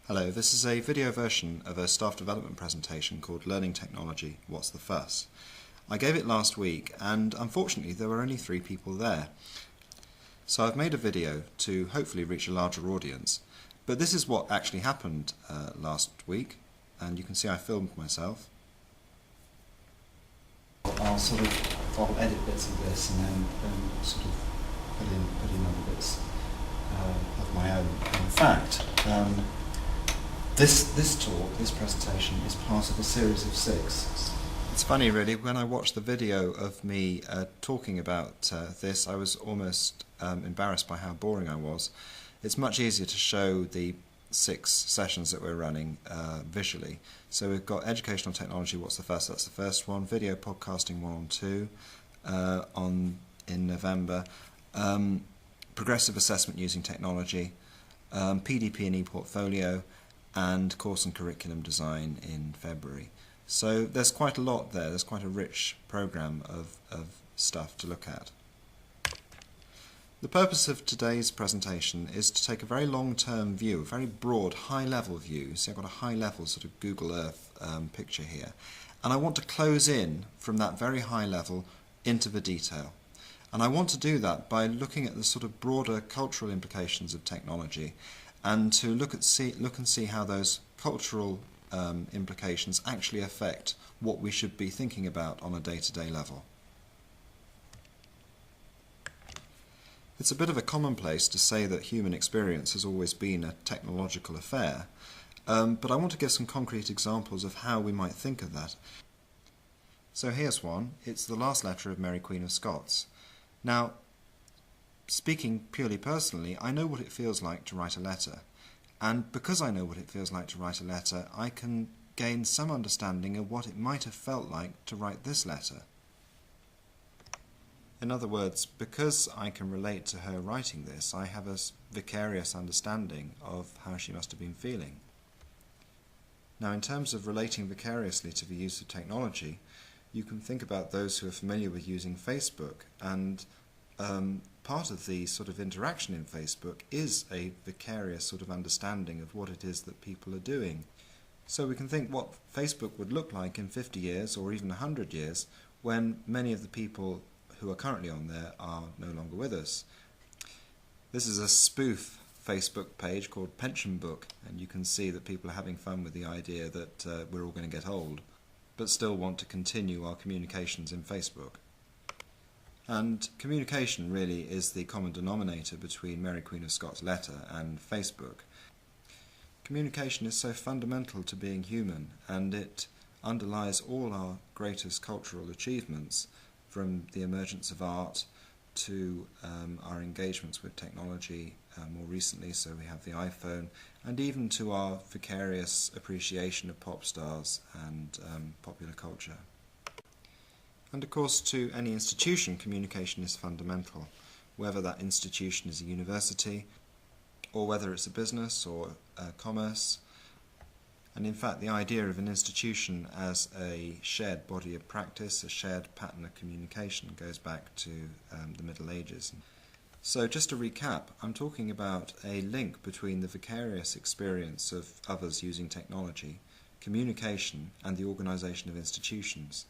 Hello, this is a video version of a staff development presentation called Learning Technology, What's the Fuss? I gave it last week and unfortunately there were only 3 people there. So I've made a video to hopefully reach a larger audience, but this is what actually happened last week, and you can see I filmed myself. I'll edit bits of this and then sort of put in other bits of my own. In fact, this talk, this presentation, is part of a series of 6. It's funny really, when I watched the video of me talking about this, I was almost embarrassed by how boring I was. It's much easier to show the 6 sessions that we're running visually. So we've got Educational Technology, What's the Fuss? That's the first one. Video Podcasting 1 and 2 in November. Progressive Assessment Using Technology, PDP and ePortfolio, and Course and Curriculum Design in February. So there's quite a lot there, there's quite a rich programme of stuff to look at. The purpose of today's presentation is to take a very long-term view, a very broad, high-level view. So I've got a high-level sort of Google Earth picture here. And I want to close in from that very high level into the detail. And I want to do that by looking at the sort of broader cultural implications of technology and to look and see how those cultural implications actually affect what we should be thinking about on a day-to-day level. It's a bit of a commonplace to say that human experience has always been a technological affair, but I want to give some concrete examples of how we might think of that. So here's one. It's the last letter of Mary Queen of Scots. Now, speaking purely personally, I know what it feels like to write a letter, and because I know what it feels like to write a letter, I can gain some understanding of what it might have felt like to write this letter. In other words, because I can relate to her writing this, I have a vicarious understanding of how she must have been feeling. Now, in terms of relating vicariously to the use of technology, you can think about those who are familiar with using Facebook, and part of the sort of interaction in Facebook is a vicarious sort of understanding of what it is that people are doing. So we can think what Facebook would look like in 50 years or even 100 years when many of the people who are currently on there are no longer with us. This is a spoof Facebook page called Pension Book, and you can see that people are having fun with the idea that we're all going to get old, but still want to continue our communications in Facebook. And communication really is the common denominator between Mary Queen of Scots' letter and Facebook. Communication is so fundamental to being human, and it underlies all our greatest cultural achievements, from the emergence of art to our engagements with technology more recently, so we have the iPhone, and even to our vicarious appreciation of pop stars and popular culture. And of course, to any institution, communication is fundamental, whether that institution is a university, or whether it's a business or commerce. And in fact, the idea of an institution as a shared body of practice, a shared pattern of communication, goes back to the Middle Ages. So just to recap, I'm talking about a link between the vicarious experience of others using technology, communication, and the organisation of institutions.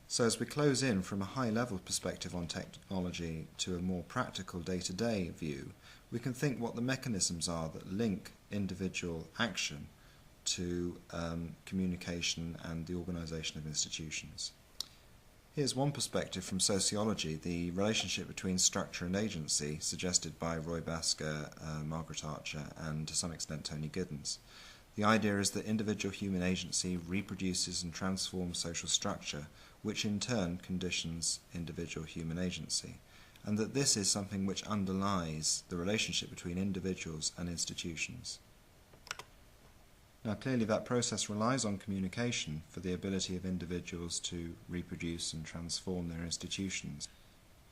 So as we close in from a high-level perspective on technology to a more practical day-to-day view, we can think what the mechanisms are that link individual action to communication and the organisation of institutions. Here's one perspective from sociology, the relationship between structure and agency, suggested by Roy Basker, Margaret Archer, and to some extent Tony Giddens. The idea is that individual human agency reproduces and transforms social structure, which in turn conditions individual human agency, and that this is something which underlies the relationship between individuals and institutions. Now clearly that process relies on communication for the ability of individuals to reproduce and transform their institutions.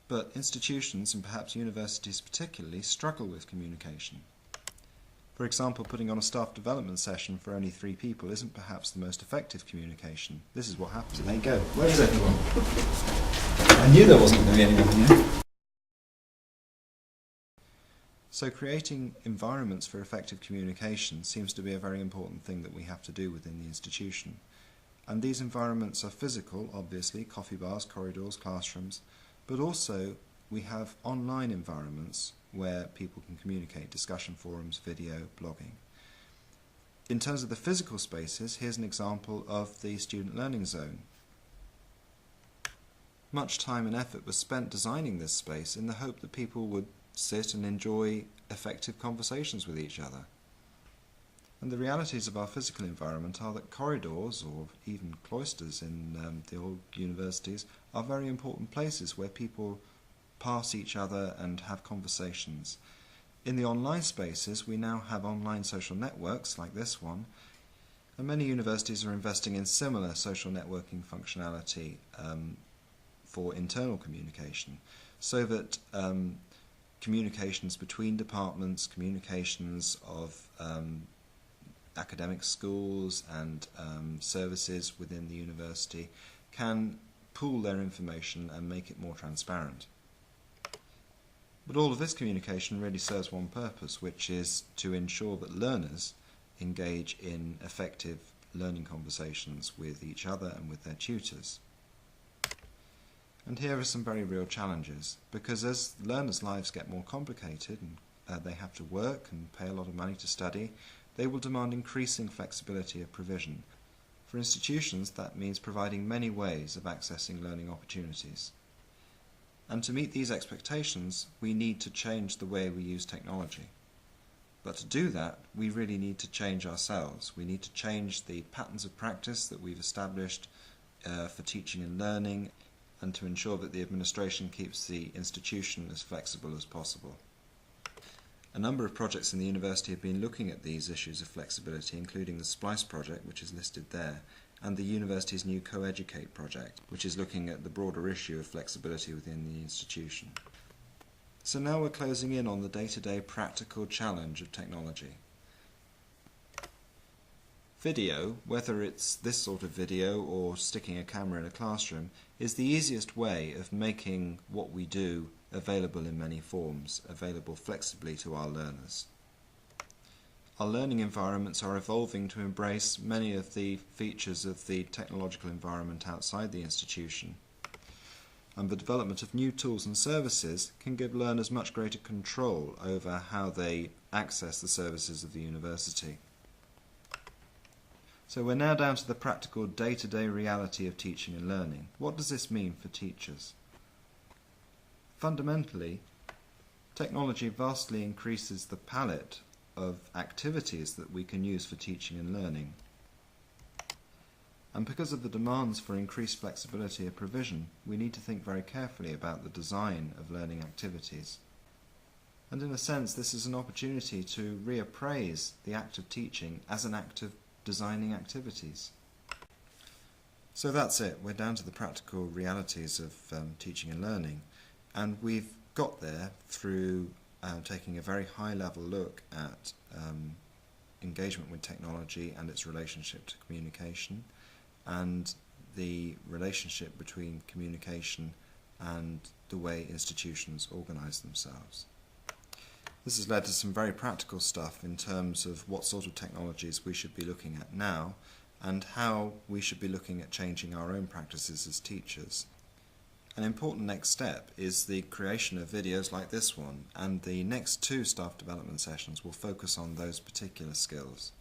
But institutions, and perhaps universities particularly, struggle with communication. For example, putting on a staff development session for only 3 people isn't perhaps the most effective communication. This is what happens. There you go. Where is everyone? I knew there wasn't going to be anyone here. So creating environments for effective communication seems to be a very important thing that we have to do within the institution. And these environments are physical, obviously, coffee bars, corridors, classrooms, but also we have online environments where people can communicate, discussion forums, video, blogging. In terms of the physical spaces, here's an example of the Student Learning Zone. Much time and effort was spent designing this space in the hope that people would sit and enjoy effective conversations with each other. And the realities of our physical environment are that corridors, or even cloisters in the old universities, are very important places where people pass each other and have conversations. In the online spaces, we now have online social networks like this one, and many universities are investing in similar social networking functionality for internal communication, so that communications between departments, communications of academic schools and services within the university can pool their information and make it more transparent. But all of this communication really serves one purpose, which is to ensure that learners engage in effective learning conversations with each other and with their tutors. And here are some very real challenges, because as learners' lives get more complicated and they have to work and pay a lot of money to study, they will demand increasing flexibility of provision. For institutions, that means providing many ways of accessing learning opportunities. And to meet these expectations, we need to change the way we use technology. But to do that, we really need to change ourselves. We need to change the patterns of practice that we've established for teaching and learning, and to ensure that the administration keeps the institution as flexible as possible. A number of projects in the university have been looking at these issues of flexibility, including the SPLICE project, which is listed there, and the university's new Co-Educate project, which is looking at the broader issue of flexibility within the institution. So now we're closing in on the day-to-day practical challenge of technology. Video, whether it's this sort of video or sticking a camera in a classroom, is the easiest way of making what we do available in many forms, available flexibly to our learners. Our learning environments are evolving to embrace many of the features of the technological environment outside the institution, and the development of new tools and services can give learners much greater control over how they access the services of the university. So we're now down to the practical day-to-day reality of teaching and learning. What does this mean for teachers? Fundamentally, technology vastly increases the palette of activities that we can use for teaching and learning. And because of the demands for increased flexibility of provision, we need to think very carefully about the design of learning activities. And in a sense, this is an opportunity to reappraise the act of teaching as an act of designing activities. So that's it. We're down to the practical realities of teaching and learning. And we've got there through taking a very high-level look at engagement with technology and its relationship to communication, and the relationship between communication and the way institutions organise themselves. This has led to some very practical stuff in terms of what sort of technologies we should be looking at now, and how we should be looking at changing our own practices as teachers. An important next step is the creation of videos like this one, and the next two staff development sessions will focus on those particular skills.